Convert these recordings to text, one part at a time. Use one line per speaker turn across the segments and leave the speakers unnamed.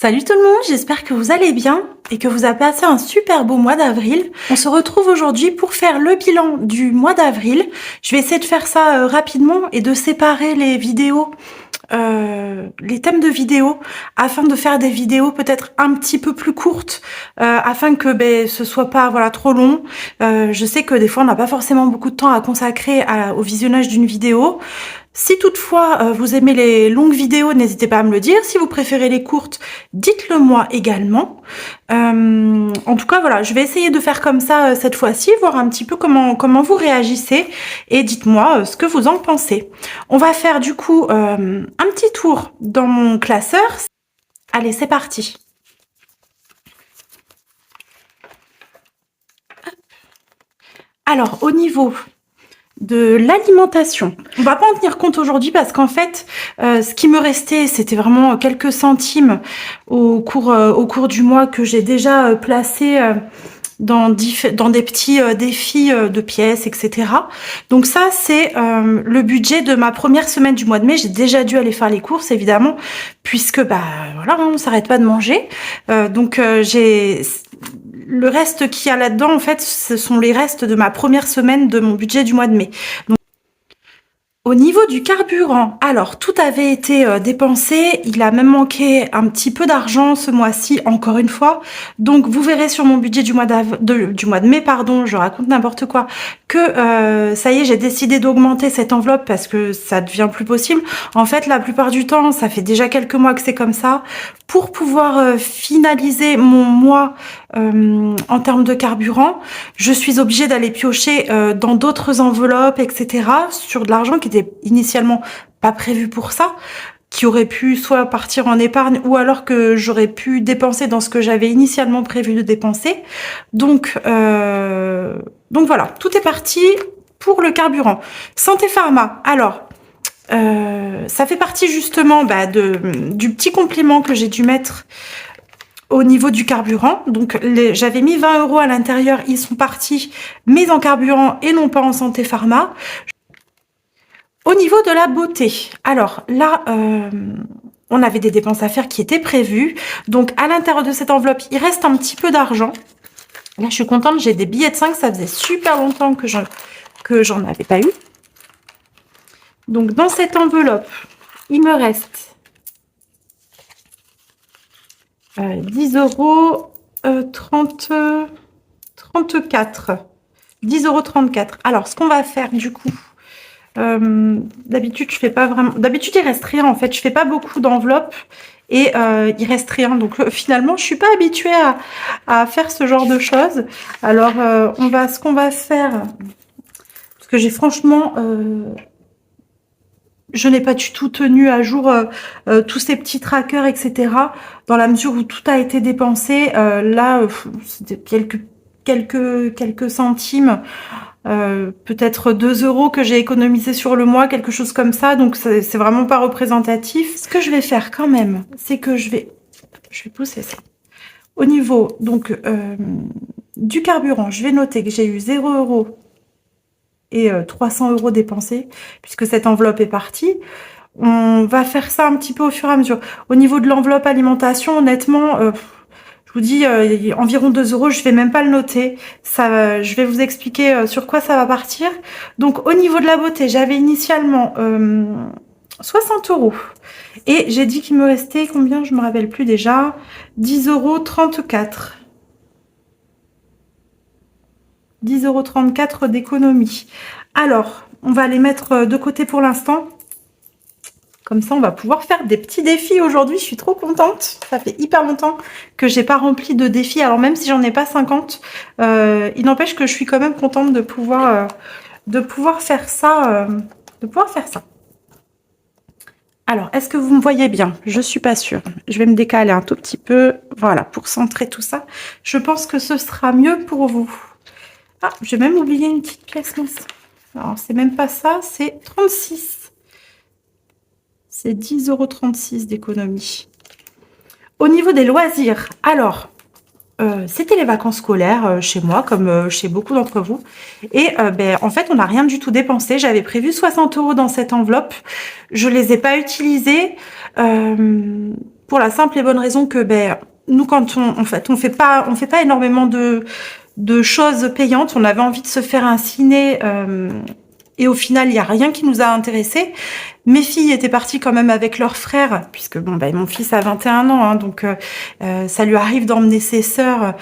Salut tout le monde, j'espère que vous allez bien et que vous avez passé un super beau mois d'avril. On se retrouve aujourd'hui pour faire le bilan du mois d'avril. Je vais essayer de faire ça rapidement et de séparer les vidéos, les thèmes de vidéos, afin de faire des vidéos peut-être un petit peu plus courtes, afin que ce soit pas trop long. Je sais que des fois on n'a pas forcément beaucoup de temps à consacrer au visionnage d'une vidéo. Si toutefois vous aimez les longues vidéos, n'hésitez pas à me le dire. Si vous préférez les courtes, dites-le moi également. En tout cas, voilà, je vais essayer de faire comme ça cette fois-ci, voir un petit peu comment vous réagissez et dites-moi ce que vous en pensez. On va faire du coup un petit tour dans mon classeur. Allez, c'est parti. Alors, au niveau de l'alimentation. On va pas en tenir compte aujourd'hui parce qu'en fait, ce qui me restait, c'était vraiment quelques centimes au cours du mois que j'ai déjà placé dans des petits défis de pièces, etc. Donc ça, c'est le budget de ma première semaine du mois de mai. J'ai déjà dû aller faire les courses, évidemment, puisque voilà, on s'arrête pas de manger. Donc j'ai le reste qu'il y a là-dedans, en fait, ce sont les restes de ma première semaine de mon budget du mois de mai. Donc, au niveau du carburant, alors tout avait été dépensé, il a même manqué un petit peu d'argent ce mois-ci, encore une fois. Donc vous verrez sur mon budget du mois de mai, pardon, je raconte n'importe quoi, que ça y est, j'ai décidé d'augmenter cette enveloppe parce que ça devient plus possible. En fait, la plupart du temps, ça fait déjà quelques mois que c'est comme ça. Pour pouvoir finaliser mon mois en termes de carburant, je suis obligée d'aller piocher dans d'autres enveloppes, etc., sur de l'argent qui était initialement pas prévu pour ça, qui aurait pu soit partir en épargne ou alors que j'aurais pu dépenser dans ce que j'avais initialement prévu de dépenser. Donc voilà, tout est parti pour le carburant. Santé Pharma, alors ça fait partie justement du petit complément que j'ai dû mettre au niveau du carburant. Donc j'avais mis 20 € à l'intérieur, ils sont partis, mais en carburant et non pas en Santé Pharma. Au niveau de la beauté, alors là, on avait des dépenses à faire qui étaient prévues. Donc à l'intérieur de cette enveloppe, il reste un petit peu d'argent. Là, je suis contente, j'ai des billets de 5, ça faisait super longtemps que j'en avais pas eu. Donc dans cette enveloppe, il me reste 10 €, 34. 10,34 €. Alors, ce qu'on va faire du coup, d'habitude, je fais pas vraiment. D'habitude, il reste rien en fait. Je fais pas beaucoup d'enveloppes et il reste rien. Donc finalement, je suis pas habituée à faire ce genre de choses. Alors, ce qu'on va faire, parce que j'ai franchement. Je n'ai pas du tout tenu à jour tous ces petits trackers, etc. Dans la mesure où tout a été dépensé, là, c'était quelques centimes, peut-être 2 € que j'ai économisé sur le mois, quelque chose comme ça. Donc c'est vraiment pas représentatif. Ce que je vais faire quand même, c'est que je vais pousser ça. Au niveau donc du carburant, je vais noter que j'ai eu 0 € et 300 € dépensés, puisque cette enveloppe est partie. On va faire ça un petit peu au fur et à mesure. Au niveau de l'enveloppe alimentation, honnêtement, je vous dis environ 2 €, je vais même pas le noter. Ça, je vais vous expliquer sur quoi ça va partir. Donc au niveau de la beauté, j'avais initialement 60 € et j'ai dit qu'il me restait combien, je me rappelle plus déjà, 10,34 €. 10,34 € d'économie. Alors, on va les mettre de côté pour l'instant. Comme ça, on va pouvoir faire des petits défis aujourd'hui. Je suis trop contente. Ça fait hyper longtemps que j'ai pas rempli de défis. Alors, même si j'en ai pas 50, il n'empêche que je suis quand même contente de pouvoir faire ça. Alors, est-ce que vous me voyez bien? Je suis pas sûre. Je vais me décaler un tout petit peu. Voilà, pour centrer tout ça. Je pense que ce sera mieux pour vous. Ah, j'ai même oublié une petite pièce. Alors, c'est même pas ça, c'est 36. C'est 10,36 € d'économie. Au niveau des loisirs, alors, c'était les vacances scolaires chez moi, comme chez beaucoup d'entre vous. Et en fait, on n'a rien du tout dépensé. J'avais prévu 60 € dans cette enveloppe. Je les ai pas utilisés. pour la simple et bonne raison que nous, quand en fait, on fait pas énormément de choses payantes. On avait envie de se faire un ciné et au final, il y a rien qui nous a intéressés. Mes filles étaient parties quand même avec leurs frères, puisque mon fils a 21 ans, hein, donc ça lui arrive d'emmener ses sœurs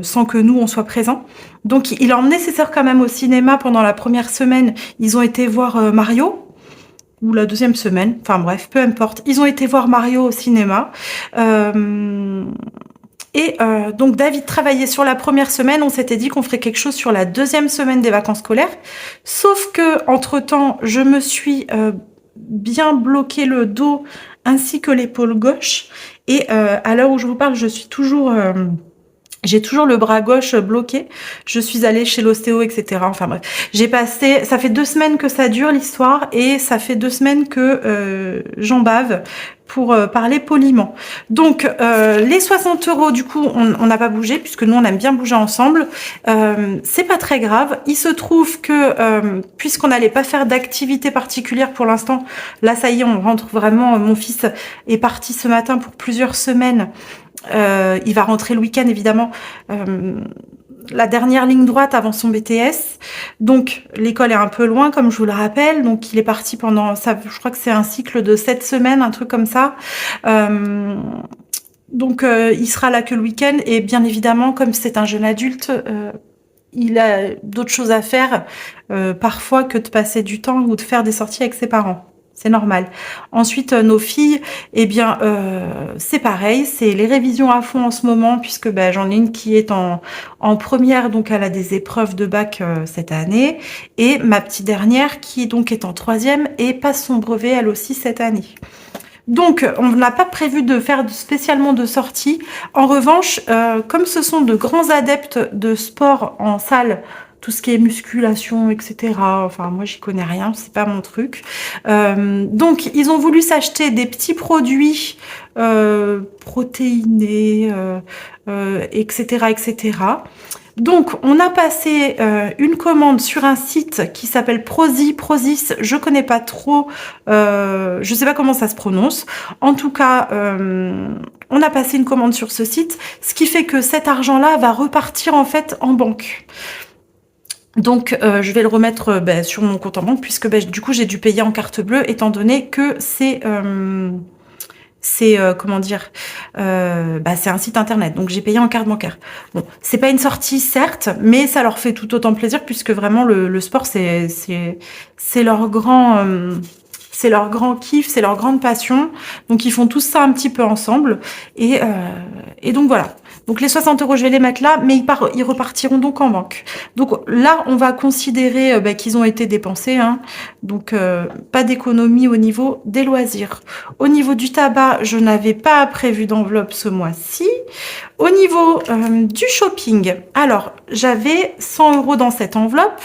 sans que nous, on soit présents. Donc, il a emmené ses sœurs quand même au cinéma pendant la première semaine. Ils ont été voir Mario, ou la deuxième semaine, enfin bref, peu importe. Ils ont été voir Mario au cinéma. Donc David travaillait sur la première semaine, on s'était dit qu'on ferait quelque chose sur la deuxième semaine des vacances scolaires. Sauf que entre-temps, je me suis bien bloqué le dos ainsi que l'épaule gauche. Et à l'heure où je vous parle, j'ai toujours le bras gauche bloqué. Je suis allée chez l'ostéo, etc. Enfin bref, ça fait 2 semaines que ça dure l'histoire et ça fait 2 semaines que j'en bave pour parler poliment. Donc les 60 €, du coup, on n'a pas bougé puisque nous on aime bien bouger ensemble. C'est pas très grave. Il se trouve que puisqu'on n'allait pas faire d'activité particulière pour l'instant, là ça y est, on rentre vraiment. Mon fils est parti ce matin pour plusieurs semaines. Il va rentrer le week-end évidemment, la dernière ligne droite avant son BTS. Donc l'école est un peu loin comme je vous le rappelle. Donc il est parti pendant ça, je crois que c'est un cycle de 7 semaines, un truc comme ça. Donc il sera là que le week-end et bien évidemment comme c'est un jeune adulte, il a d'autres choses à faire parfois que de passer du temps ou de faire des sorties avec ses parents. C'est normal. Ensuite, nos filles, c'est pareil, c'est les révisions à fond en ce moment, puisque j'en ai une qui est en première, donc elle a des épreuves de bac cette année, et ma petite dernière qui donc est en troisième et passe son brevet elle aussi cette année. Donc, on n'a pas prévu de faire spécialement de sortie. En revanche, comme ce sont de grands adeptes de sport en salle, tout ce qui est musculation, etc. Enfin, moi, j'y connais rien, c'est pas mon truc. Donc, ils ont voulu s'acheter des petits produits protéinés, etc., etc. Donc, on a passé une commande sur un site qui s'appelle Prozis, je connais pas trop, je sais pas comment ça se prononce. En tout cas, on a passé une commande sur ce site, ce qui fait que cet argent-là va repartir en fait en banque. Donc, je vais le remettre sur mon compte en banque puisque du coup, j'ai dû payer en carte bleue étant donné que c'est comment dire, c'est un site internet, donc j'ai payé en carte bancaire. Bon, c'est pas une sortie certes, mais ça leur fait tout autant plaisir puisque vraiment le sport c'est leur grand kiff, c'est leur grande passion. Donc ils font tous ça un petit peu ensemble et donc voilà. Donc les 60 €, je vais les mettre là, mais ils repartiront donc en banque. Donc là, on va considérer qu'ils ont été dépensés, hein. Donc pas d'économie au niveau des loisirs. Au niveau du tabac, je n'avais pas prévu d'enveloppe ce mois-ci. Au niveau du shopping, alors j'avais 100 € dans cette enveloppe.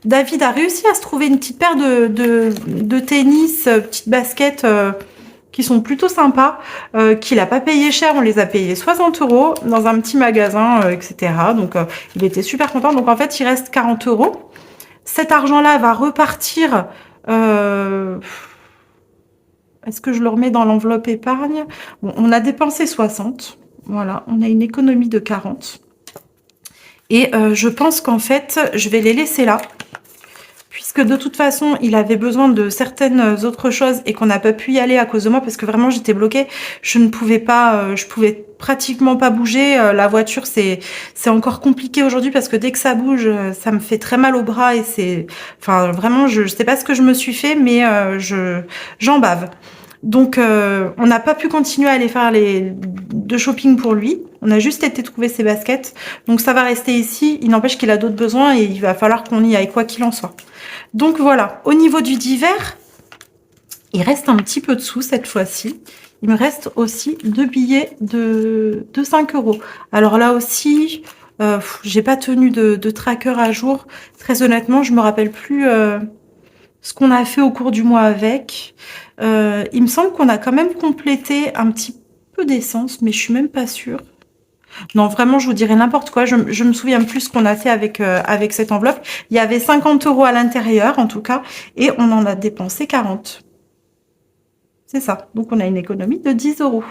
David a réussi à se trouver une petite paire de tennis, petites baskets qui sont plutôt sympas, qu'il a pas payé cher, on les a payés 60 € dans un petit magasin, etc. Donc il était super content. Donc en fait, il reste 40 €. Cet argent-là va repartir. Est-ce que je le remets dans l'enveloppe épargne? Bon, on a dépensé 60. Voilà, on a une économie de 40. Et je pense qu'en fait, je vais les laisser là. Puisque de toute façon, il avait besoin de certaines autres choses et qu'on n'a pas pu y aller à cause de moi parce que vraiment j'étais bloquée. Je ne pouvais pas, je pouvais pratiquement pas bouger. La voiture, c'est encore compliqué aujourd'hui parce que dès que ça bouge, ça me fait très mal au bras et enfin vraiment, je sais pas ce que je me suis fait, mais j'en bave. Donc, on n'a pas pu continuer à aller faire de shopping pour lui. On a juste été trouver ses baskets. Donc, ça va rester ici. Il n'empêche qu'il a d'autres besoins et il va falloir qu'on y aille quoi qu'il en soit. Donc, voilà. Au niveau du divers, il reste un petit peu de sous cette fois-ci. Il me reste aussi 2 billets de 5 €. Alors là aussi, j'ai pas tenu de tracker à jour. Très honnêtement, je me rappelle plus ce qu'on a fait au cours du mois avec. Il me semble qu'on a quand même complété un petit peu d'essence, mais je suis même pas sûre. Non, vraiment, je vous dirais n'importe quoi. Je me souviens plus ce qu'on a fait avec cette enveloppe. Il y avait 50 € à l'intérieur, en tout cas, et on en a dépensé 40. c'est ça. Donc, on a une économie de 10 €.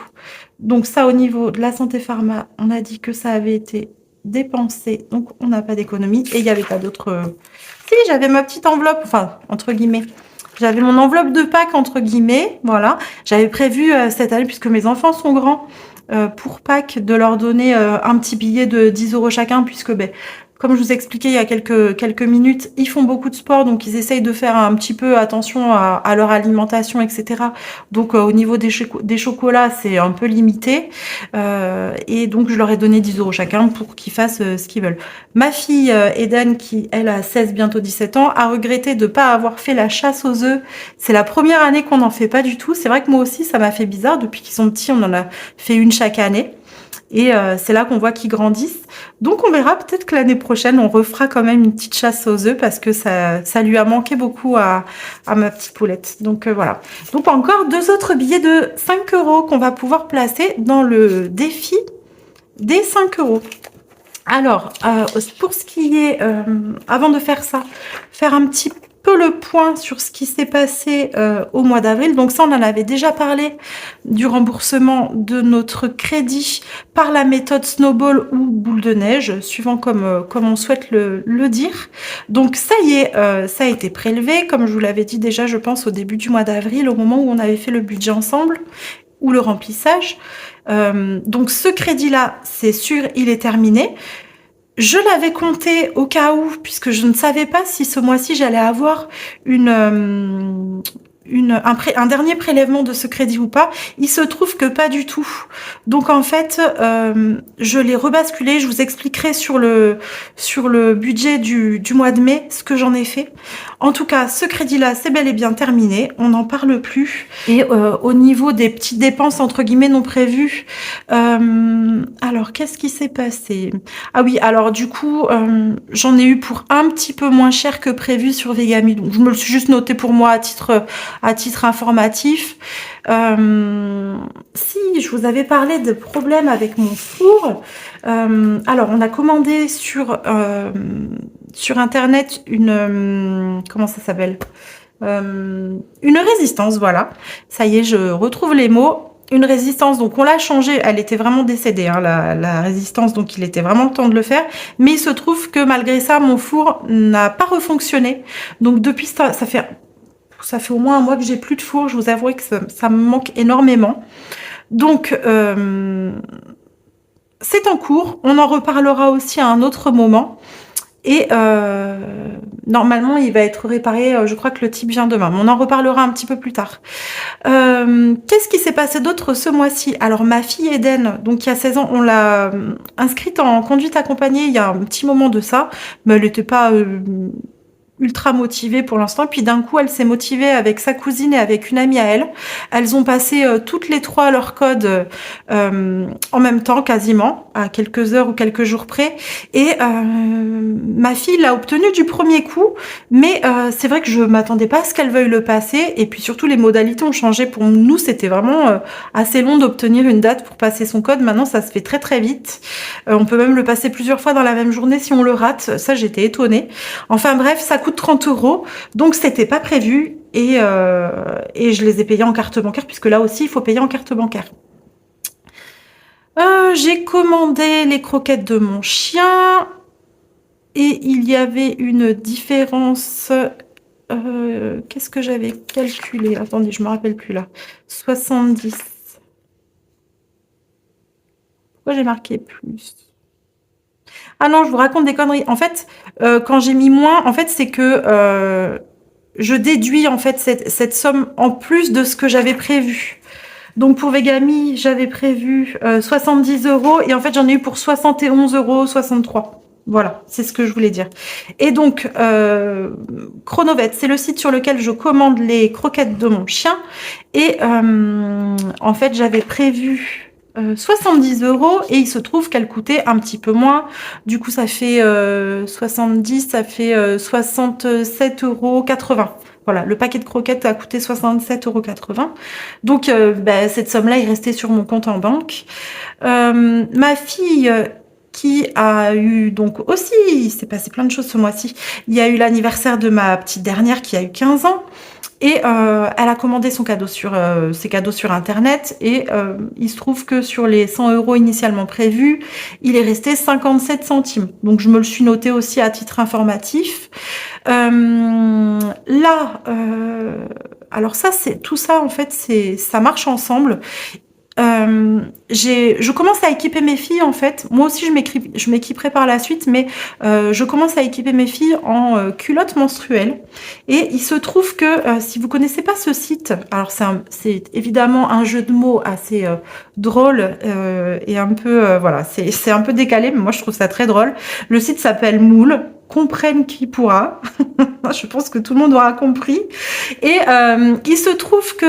Donc ça, au niveau de la santé pharma, on a dit que ça avait été dépensé, donc on n'a pas d'économie. Et il n'y avait pas d'autre... Si, j'avais ma petite enveloppe, enfin, entre guillemets. J'avais mon enveloppe de Pâques, entre guillemets, voilà. J'avais prévu cette année, puisque mes enfants sont grands, pour Pâques, de leur donner un petit billet de 10 € chacun, puisque, ben, comme je vous expliquais il y a quelques minutes, ils font beaucoup de sport, donc ils essayent de faire un petit peu attention à leur alimentation, etc. Donc au niveau des chocolats, c'est un peu limité. Et donc je leur ai donné 10 € chacun pour qu'ils fassent ce qu'ils veulent. Ma fille Eden, qui elle a 16, bientôt 17 ans, a regretté de ne pas avoir fait la chasse aux œufs. C'est la première année qu'on n'en fait pas du tout. C'est vrai que moi aussi, ça m'a fait bizarre. Depuis qu'ils sont petits, on en a fait une chaque année. Et c'est là qu'on voit qu'ils grandissent. Donc on verra, peut-être que l'année prochaine, on refera quand même une petite chasse aux œufs parce que ça lui a manqué beaucoup à ma petite poulette. Donc voilà. Donc encore 2 autres billets de 5 € qu'on va pouvoir placer dans le défi des 5 €. Alors, pour ce qui est, avant de faire ça, faire un petit peu le point sur ce qui s'est passé au mois d'avril. Donc ça, on en avait déjà parlé du remboursement de notre crédit par la méthode Snowball ou boule de neige, suivant comme on souhaite le dire. Donc ça y est, ça a été prélevé, comme je vous l'avais dit déjà, je pense, au début du mois d'avril, au moment où on avait fait le budget ensemble, ou le remplissage. Donc ce crédit-là, c'est sûr, il est terminé. Je l'avais compté au cas où, puisque je ne savais pas si ce mois-ci j'allais avoir un dernier prélèvement de ce crédit ou pas. Il se trouve que pas du tout. Donc en fait, je l'ai rebasculé. Je vous expliquerai sur le budget du mois de mai ce que j'en ai fait. En tout cas, ce crédit-là, c'est bel et bien terminé. On n'en parle plus. Et au niveau des petites dépenses, entre guillemets, non prévues, alors, qu'est-ce qui s'est passé? Ah oui, alors du coup, j'en ai eu pour un petit peu moins cher que prévu sur Vegami. Donc, je me le suis juste noté pour moi à titre informatif. Si, je vous avais parlé de problèmes avec mon four. Alors, on a commandé sur Internet comment ça s'appelle? Une résistance, voilà. Ça y est, je retrouve les mots. Une résistance, donc on l'a changée, elle était vraiment décédée, hein, la résistance, donc il était vraiment le temps de le faire. Mais il se trouve que malgré ça, mon four n'a pas refonctionné. Donc depuis ça fait au moins un mois que j'ai plus de four. Je vous avouerai que ça me manque énormément. Donc c'est en cours. On en reparlera aussi à un autre moment. Et normalement, il va être réparé, je crois que le type vient demain. Mais on en reparlera un petit peu plus tard. Qu'est-ce qui s'est passé d'autre ce mois-ci? Alors, ma fille Eden, donc qui a 16 ans, on l'a inscrite en conduite accompagnée il y a un petit moment de ça. Mais elle n'était pas ultra motivée pour l'instant. Puis d'un coup, elle s'est motivée avec sa cousine et avec une amie à elle. Elles ont passé toutes les trois leur code en même temps, quasiment, à quelques heures ou quelques jours près. Et ma fille l'a obtenu du premier coup, mais c'est vrai que je m'attendais pas à ce qu'elle veuille le passer. Et puis surtout, les modalités ont changé. Pour nous, c'était vraiment assez long d'obtenir une date pour passer son code. Maintenant, ça se fait très très vite. On peut même le passer plusieurs fois dans la même journée si on le rate. Ça, j'étais étonnée. Enfin bref, ça coûte 30 €, donc c'était pas prévu et je les ai payés en carte bancaire, puisque là aussi il faut payer en carte bancaire. J'ai commandé les croquettes de mon chien et il y avait une différence. Qu'est-ce que j'avais calculé? Attendez, je me rappelle plus là. 70. Pourquoi j'ai marqué plus? Ah non, je vous raconte des conneries. En fait, quand j'ai mis moins, en fait, c'est que je déduis en fait cette somme en plus de ce que j'avais prévu. Donc pour Vegami, j'avais prévu 70 € et en fait, j'en ai eu pour 71,63 €. Voilà, c'est ce que je voulais dire. Et donc, Chronovet, c'est le site sur lequel je commande les croquettes de mon chien. Et en fait, j'avais prévu 70 € et il se trouve qu'elle coûtait un petit peu moins. Du coup, ça fait 70, ça fait 67,80 €. Voilà, le paquet de croquettes a coûté 67,80 €. Donc, cette somme-là est restée sur mon compte en banque. Ma fille qui a eu donc aussi, il s'est passé plein de choses ce mois-ci. Il y a eu l'anniversaire de ma petite dernière qui a eu 15 ans. Et elle a commandé son cadeau ses cadeaux sur Internet. Et il se trouve que sur les 100 € initialement prévus, il est resté 57 centimes. Donc, je me le suis noté aussi à titre informatif. Là, alors ça, tout ça, en fait, ça marche ensemble. Je commence à équiper mes filles en fait. Moi aussi je m'équiperai par la suite, mais je commence à équiper mes filles en culottes menstruelles. Et il se trouve que si vous connaissez pas ce site, alors c'est évidemment un jeu de mots assez drôle et un peu voilà, c'est un peu décalé, mais moi je trouve ça très drôle. Le site s'appelle Moule. Comprenne qui pourra. Je pense que tout le monde aura compris. Et il se trouve que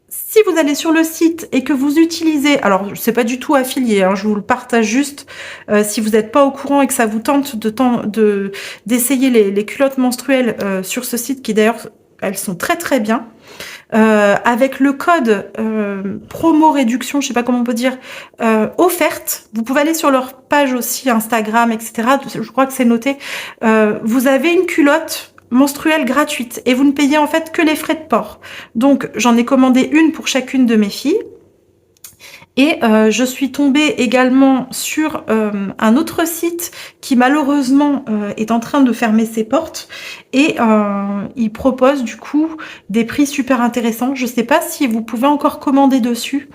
si vous allez sur le site et que vous utilisez, alors c'est pas du tout affilié, hein, je vous le partage juste, si vous n'êtes pas au courant et que ça vous tente d'essayer les culottes menstruelles sur ce site, qui d'ailleurs elles sont très très bien, avec le code promo réduction, je sais pas comment on peut dire, offerte, vous pouvez aller sur leur page aussi Instagram, etc. Je crois que c'est noté. Vous avez une culotte menstruelle gratuite et vous ne payez en fait que les frais de port. Donc j'en ai commandé une pour chacune de mes filles. Et je suis tombée également sur un autre site qui malheureusement est en train de fermer ses portes et il propose du coup des prix super intéressants. Je ne sais pas si vous pouvez encore commander dessus.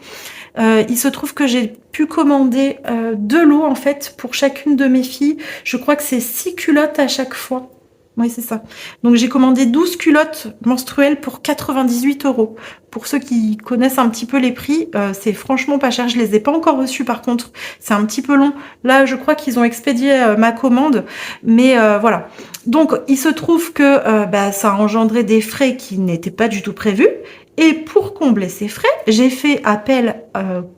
Il se trouve que j'ai pu commander 2 lots en fait pour chacune de mes filles. Je crois que c'est 6 culottes à chaque fois. Oui, c'est ça. Donc, j'ai commandé 12 culottes menstruelles pour 98 €. Pour ceux qui connaissent un petit peu les prix, c'est franchement pas cher. Je les ai pas encore reçus par contre. C'est un petit peu long. Là, je crois qu'ils ont expédié ma commande. Mais voilà. Donc, il se trouve que ça a engendré des frais qui n'étaient pas du tout prévus. Et pour combler ces frais, j'ai fait appel,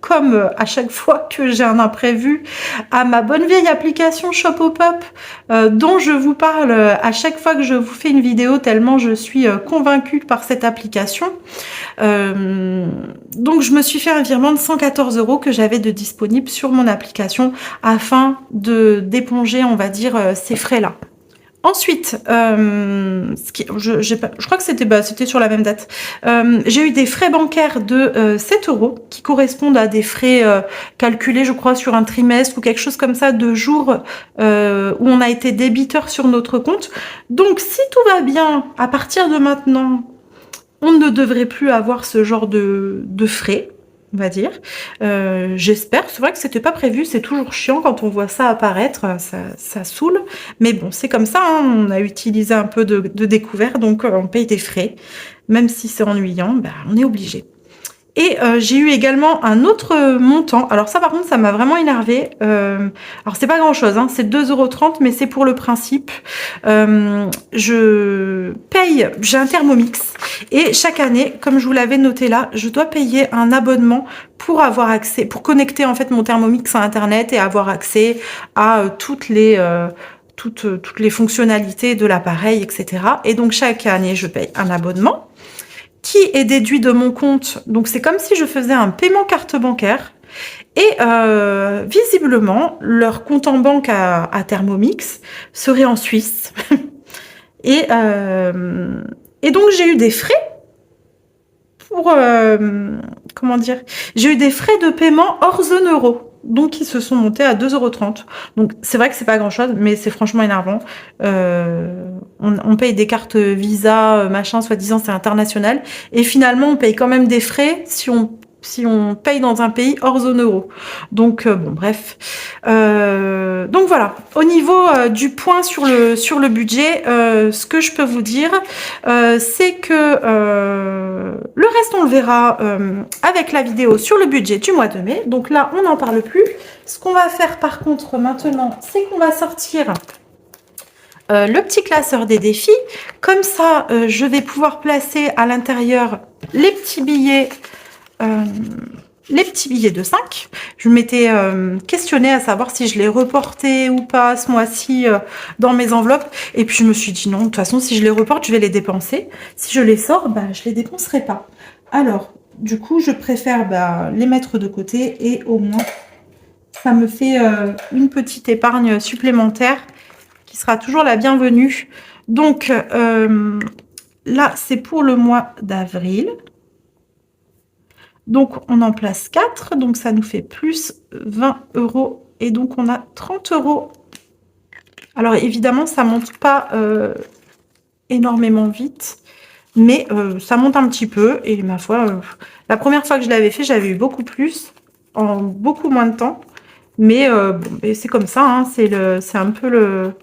comme à chaque fois que j'ai un imprévu, à ma bonne vieille application Shopopop, dont je vous parle à chaque fois que je vous fais une vidéo, tellement je suis convaincue par cette application. Donc je me suis fait un virement de 114 € que j'avais de disponible sur mon application afin d'éponger, on va dire, ces frais-là. Ensuite, je crois que c'était sur la même date. J'ai eu des frais bancaires de 7 € qui correspondent à des frais calculés, je crois, sur un trimestre ou quelque chose comme ça, de jours où on a été débiteur sur notre compte. Donc, si tout va bien, à partir de maintenant, on ne devrait plus avoir ce genre de frais, on va dire. J'espère. C'est vrai que c'était pas prévu. C'est toujours chiant quand on voit ça apparaître. Ça saoule. Mais bon, c'est comme ça. Hein. On a utilisé un peu de découvert, donc on paye des frais. Même si c'est ennuyant, on est obligé. Et j'ai eu également un autre montant. Alors ça, par contre, ça m'a vraiment énervée. Alors c'est pas grand-chose, hein, c'est 2,30 €, mais c'est pour le principe. Je paye, j'ai un Thermomix. Et chaque année, comme je vous l'avais noté là, je dois payer un abonnement pour avoir accès, pour connecter en fait mon Thermomix à Internet et avoir accès à toutes les fonctionnalités de l'appareil, etc. Et donc chaque année, je paye un abonnement qui est déduit de mon compte. Donc, c'est comme si je faisais un paiement carte bancaire. Et visiblement, leur compte en banque à Thermomix serait en Suisse. et donc, j'ai eu des frais pour... comment dire? J'ai eu des frais de paiement hors zone euro. Donc, ils se sont montés à 2,30 €. Donc, c'est vrai que c'est pas grand-chose, mais c'est franchement énervant. On paye des cartes Visa, machin, soi-disant, c'est international. Et finalement, on paye quand même des frais si on paye dans un pays hors zone euro. Donc, bon, bref. Donc, voilà. Au niveau du point sur le budget, ce que je peux vous dire, c'est que le reste, on le verra avec la vidéo sur le budget du mois de mai. Donc là, on n'en parle plus. Ce qu'on va faire, par contre, maintenant, c'est qu'on va sortir le petit classeur des défis. Comme ça, je vais pouvoir placer à l'intérieur les petits billets de 5. Je m'étais questionnée à savoir si je les reportais ou pas ce mois-ci dans mes enveloppes. Et puis, je me suis dit non, de toute façon, si je les reporte, je vais les dépenser. Si je les sors, je les dépenserai pas. Alors, du coup, je préfère les mettre de côté et au moins, ça me fait une petite épargne supplémentaire qui sera toujours la bienvenue. Donc, là, c'est pour le mois d'avril. Donc, on en place 4. Donc, ça nous fait plus 20 €. Et donc, on a 30 €. Alors, évidemment, ça monte pas énormément vite. Mais ça monte un petit peu. Et ma foi, la première fois que je l'avais fait, j'avais eu beaucoup plus. En beaucoup moins de temps. Mais bon, c'est comme ça. Hein, c'est un peu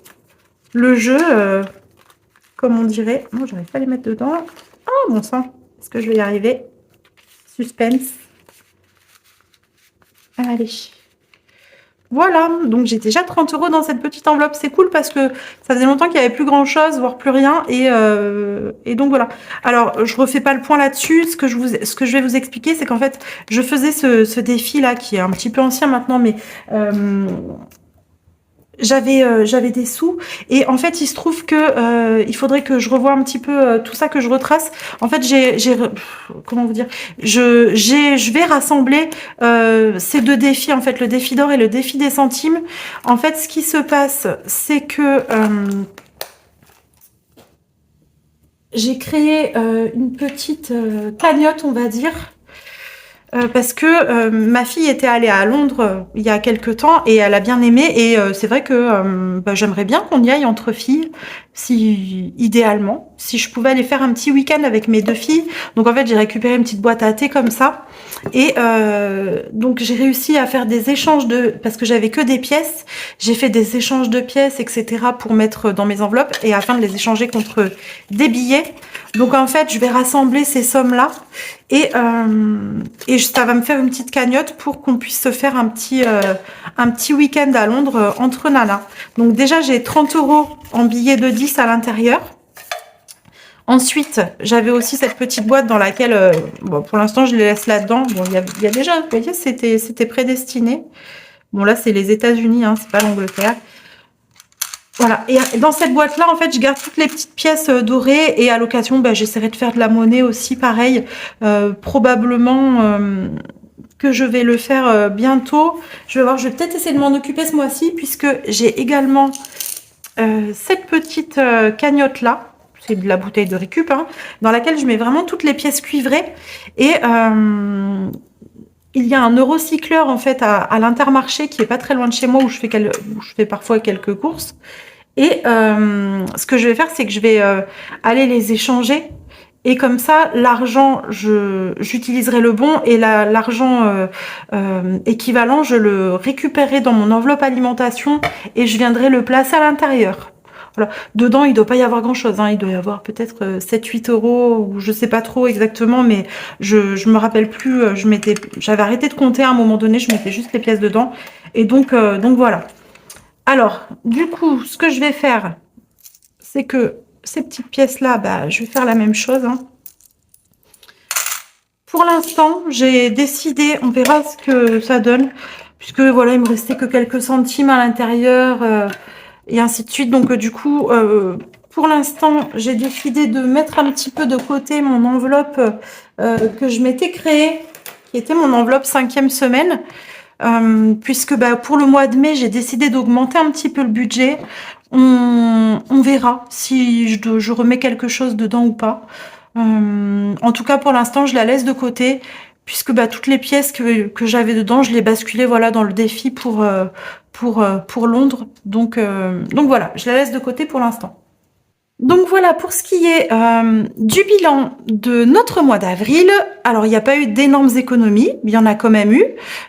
le jeu. Comme on dirait. Non, j'arrive pas à les mettre dedans. Oh, bon sang. Est-ce que je vais y arriver? Suspense. Allez. Voilà, donc j'ai déjà 30 € dans cette petite enveloppe. C'est cool parce que ça faisait longtemps qu'il n'y avait plus grand chose, voire plus rien. Et donc voilà. Alors, je refais pas le point là-dessus. Ce que je vais vous expliquer, c'est qu'en fait, je faisais ce défi-là, qui est un petit peu ancien maintenant, mais j'avais des sous et en fait il se trouve que il faudrait que je revoie un petit peu tout ça, que je retrace. En fait comment vous dire, je vais rassembler ces deux défis, en fait le défi d'or et le défi des centimes. En fait, ce qui se passe, c'est que j'ai créé une petite cagnotte, on va dire. Parce que ma fille était allée à Londres il y a quelque temps et elle a bien aimé, et c'est vrai que j'aimerais bien qu'on y aille entre filles, si idéalement, si je pouvais aller faire un petit week-end avec mes deux filles. Donc en fait, j'ai récupéré une petite boîte à thé comme ça, et donc j'ai réussi à faire des échanges parce que j'avais que des pièces, j'ai fait des échanges de pièces, etc., pour mettre dans mes enveloppes et afin de les échanger contre des billets. Donc en fait, je vais rassembler ces sommes-là et ça va me faire une petite cagnotte pour qu'on puisse se faire un petit week-end à Londres entre nanas. Donc déjà, j'ai 30 € en billets de 10 à l'intérieur. Ensuite, j'avais aussi cette petite boîte dans laquelle, bon, pour l'instant, je les laisse là-dedans. Bon, il y a déjà, vous voyez, c'était prédestiné. Bon, là, c'est les États-Unis, hein, c'est pas l'Angleterre. Voilà, et dans cette boîte-là, en fait, je garde toutes les petites pièces dorées, et à l'occasion, j'essaierai de faire de la monnaie aussi, pareil. Probablement que je vais le faire bientôt. Je vais voir, je vais peut-être essayer de m'en occuper ce mois-ci, puisque j'ai également cette petite cagnotte-là. C'est de la bouteille de récup, hein, dans laquelle je mets vraiment toutes les pièces cuivrées. Et il y a un eurocycleur, en fait, à l'Intermarché, qui est pas très loin de chez moi, où je fais parfois quelques courses. Et ce que je vais faire, c'est que je vais aller les échanger. Et comme ça, l'argent, j'utiliserai le bon, et l'argent équivalent, je le récupérerai dans mon enveloppe alimentation et je viendrai le placer à l'intérieur. Voilà. Dedans, il ne doit pas y avoir grand-chose, hein. Il doit y avoir peut-être 7-8 €, ou je sais pas trop exactement, mais je me rappelle plus. J'avais arrêté de compter à un moment donné, je mettais juste les pièces dedans. Et donc voilà. Alors, du coup, ce que je vais faire, c'est que ces petites pièces-là, je vais faire la même chose, hein. Pour l'instant, j'ai décidé, on verra ce que ça donne, puisque voilà, il me restait que quelques centimes à l'intérieur, et ainsi de suite. Donc, du coup, pour l'instant, j'ai décidé de mettre un petit peu de côté mon enveloppe que je m'étais créée, qui était mon enveloppe 5e semaine. Puisque pour le mois de mai, j'ai décidé d'augmenter un petit peu le budget. On verra si je remets quelque chose dedans ou pas. En tout cas, pour l'instant, je la laisse de côté, puisque toutes les pièces que j'avais dedans, je les basculais, voilà, dans le défi pour Londres. Donc voilà, je la laisse de côté pour l'instant. Donc voilà pour ce qui est du bilan de notre mois d'avril. Alors, il n'y a pas eu d'énormes économies, il y en a quand même eu,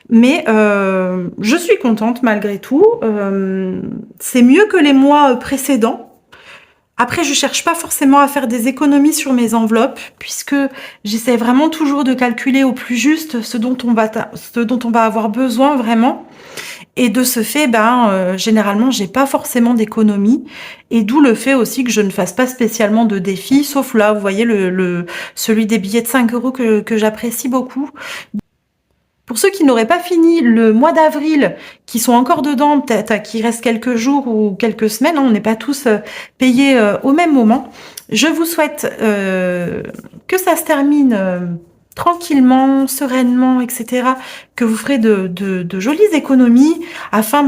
mais je suis contente malgré tout. C'est mieux que les mois précédents. Après, je cherche pas forcément à faire des économies sur mes enveloppes, puisque j'essaie vraiment toujours de calculer au plus juste ce dont on va avoir besoin vraiment. Et de ce fait, généralement, j'ai pas forcément d'économie, et d'où le fait aussi que je ne fasse pas spécialement de défis, sauf là, vous voyez, celui des billets de 5 € que j'apprécie beaucoup. Pour ceux qui n'auraient pas fini le mois d'avril, qui sont encore dedans, peut-être qu'il reste quelques jours ou quelques semaines, hein, on n'est pas tous payés au même moment, je vous souhaite que ça se termine tranquillement, sereinement, etc., que vous ferez de jolies économies afin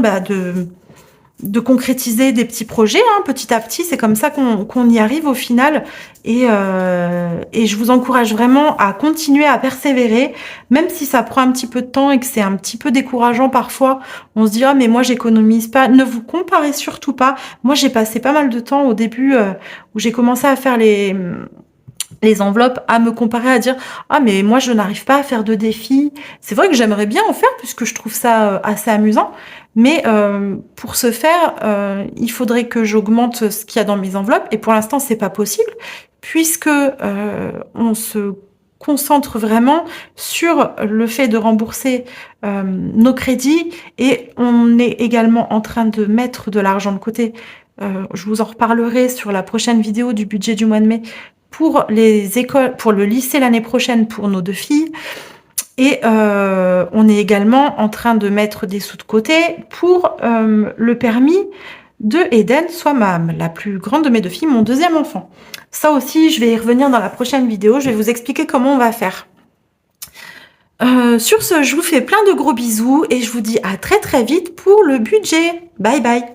de concrétiser des petits projets, hein, petit à petit. C'est comme ça qu'on y arrive au final. Et je vous encourage vraiment à continuer à persévérer, même si ça prend un petit peu de temps et que c'est un petit peu décourageant parfois. On se dit, ah, mais moi, j'économise pas. Ne vous comparez surtout pas. Moi, j'ai passé pas mal de temps au début où j'ai commencé à faire les enveloppes, à me comparer, à dire ah mais moi je n'arrive pas à faire de défis. C'est vrai que j'aimerais bien en faire puisque je trouve ça assez amusant, mais pour ce faire, il faudrait que j'augmente ce qu'il y a dans mes enveloppes et pour l'instant c'est pas possible puisque on se concentre vraiment sur le fait de rembourser nos crédits et on est également en train de mettre de l'argent de côté. Je vous en reparlerai sur la prochaine vidéo du budget du mois de mai pour les écoles, pour le lycée l'année prochaine pour nos 2 filles. Et on est également en train de mettre des sous de côté pour le permis de Eden, soit la plus grande de mes 2 filles, mon 2e enfant. Ça aussi, je vais y revenir dans la prochaine vidéo. Je vais vous expliquer comment on va faire. Sur ce, je vous fais plein de gros bisous et je vous dis à très très vite pour le budget. Bye bye.